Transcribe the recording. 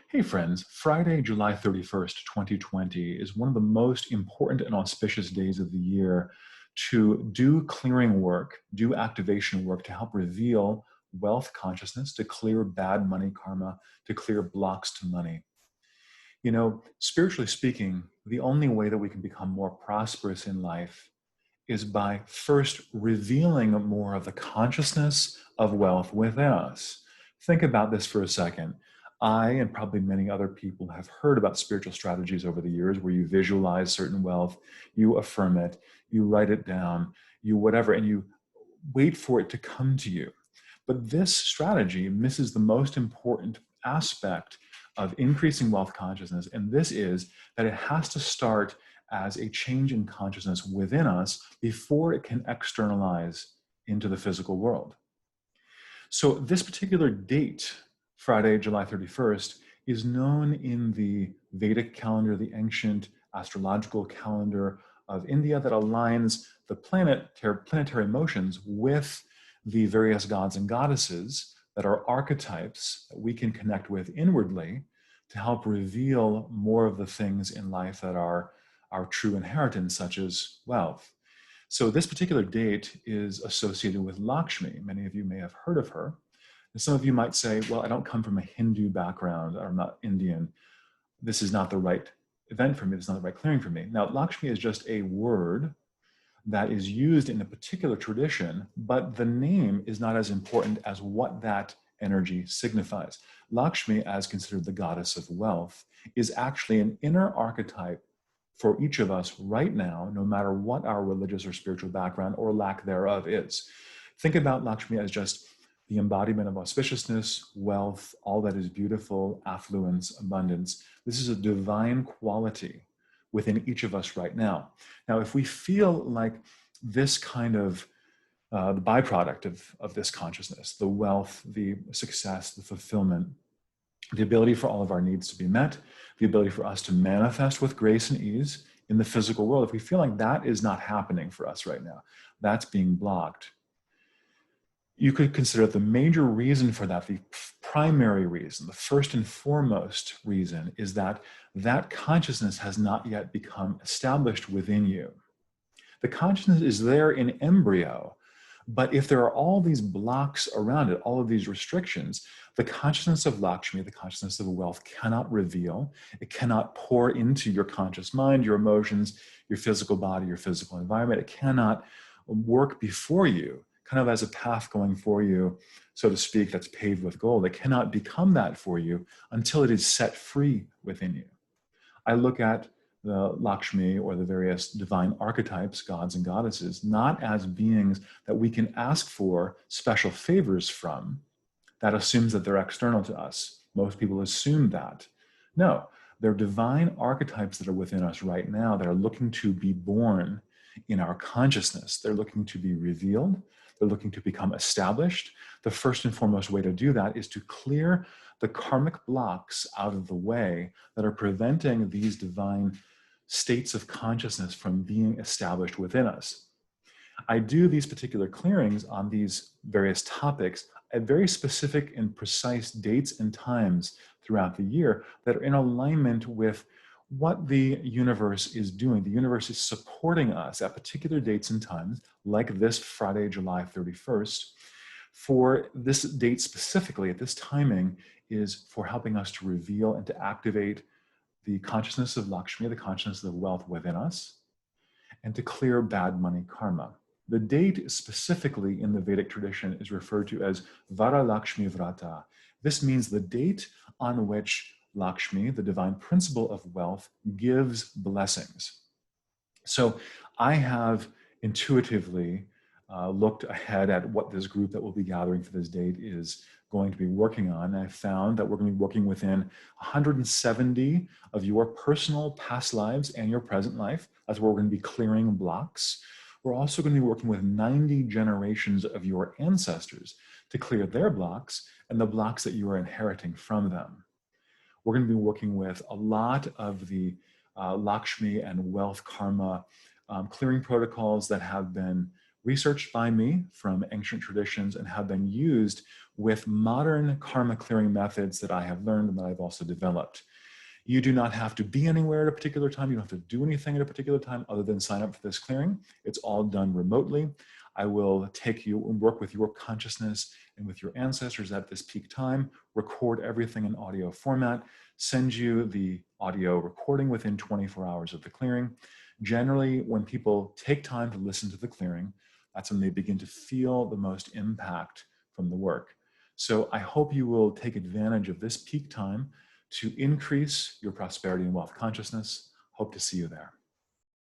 Hey friends, Friday, July 31st, 2020 is one of the most important and auspicious days of the year to do clearing work, do activation work to help reveal wealth consciousness, to clear bad money karma, to clear blocks to money. You know, spiritually speaking, the only way that we can become more prosperous in life is by first revealing more of the consciousness of wealth within us. Think about this for a second. I and probably many other people have heard about spiritual strategies over the years where you visualize certain wealth, you affirm it, you write it down, you whatever, and you wait for it to come to you. But this strategy misses the most important aspect of increasing wealth consciousness, and this is that it has to start as a change in consciousness within us before it can externalize into the physical world. So this particular date, Friday, July 31st, is known in the Vedic calendar, the ancient astrological calendar of India that aligns the planetary motions with the various gods and goddesses that are archetypes that we can connect with inwardly to help reveal more of the things in life that are our true inheritance, such as wealth. So this particular date is associated with Lakshmi. Many of you may have heard of her. And some of you might say, well, I don't come from a Hindu background, or I'm not Indian. This is not the right event for me. This is not the right clearing for me. Now, Lakshmi is just a word that is used in a particular tradition, but the name is not as important as what that energy signifies. Lakshmi, as considered the goddess of wealth, is actually an inner archetype for each of us right now, no matter what our religious or spiritual background or lack thereof is. Think about Lakshmi as just the embodiment of auspiciousness, wealth, all that is beautiful, affluence, abundance. This is a divine quality within each of us right now. Now, if we feel like this kind of the byproduct of this consciousness, the wealth, the success, the fulfillment, the ability for all of our needs to be met, the ability for us to manifest with grace and ease in the physical world, if we feel like that is not happening for us right now, that's being blocked, you could consider the major reason for that, the primary reason, the first and foremost reason, is that that consciousness has not yet become established within you. The consciousness is there in embryo, but if there are all these blocks around it, all of these restrictions, the consciousness of Lakshmi, the consciousness of wealth, cannot reveal. It cannot pour into your conscious mind, your emotions, your physical body, your physical environment. It cannot work before you, kind of as a path going for you, so to speak, that's paved with gold. It cannot become that for you until it is set free within you. I look at the Lakshmi or the various divine archetypes, gods and goddesses, not as beings that we can ask for special favors from. That assumes that they're external to us. Most people assume that. No, they're divine archetypes that are within us right now that are looking to be born in our consciousness. They're looking to be revealed. They're looking to become established. The first and foremost way to do that is to clear the karmic blocks out of the way that are preventing these divine states of consciousness from being established within us. I do these particular clearings on these various topics at very specific and precise dates and times throughout the year that are in alignment with what the universe is doing. The universe is supporting us at particular dates and times, like this Friday, July 31st. For this date specifically, at this timing, is for helping us to reveal and to activate the consciousness of Lakshmi, the consciousness of wealth within us, and to clear bad money karma. The date specifically in the Vedic tradition is referred to as Varalakshmi Vrata. This means the date on which Lakshmi, the divine principle of wealth, gives blessings. So I have intuitively looked ahead at what this group that will be gathering for this date is going to be working on. And I found that we're going to be working within 170 of your personal past lives and your present life. That's where we're going to be clearing blocks. We're also going to be working with 90 generations of your ancestors to clear their blocks and the blocks that you are inheriting from them. We're going to be working with a lot of the Lakshmi and wealth karma clearing protocols that have been researched by me from ancient traditions and have been used with modern karma clearing methods that I have learned and that I've also developed. You do not have to be anywhere at a particular time. You don't have to do anything at a particular time other than sign up for this clearing. It's all done remotely. I will take you and work with your consciousness and with your ancestors at this peak time, record everything in audio format, send you the audio recording within 24 hours of the clearing. Generally, when people take time to listen to the clearing, that's when they begin to feel the most impact from the work. So I hope you will take advantage of this peak time to increase your prosperity and wealth consciousness. Hope to see you there.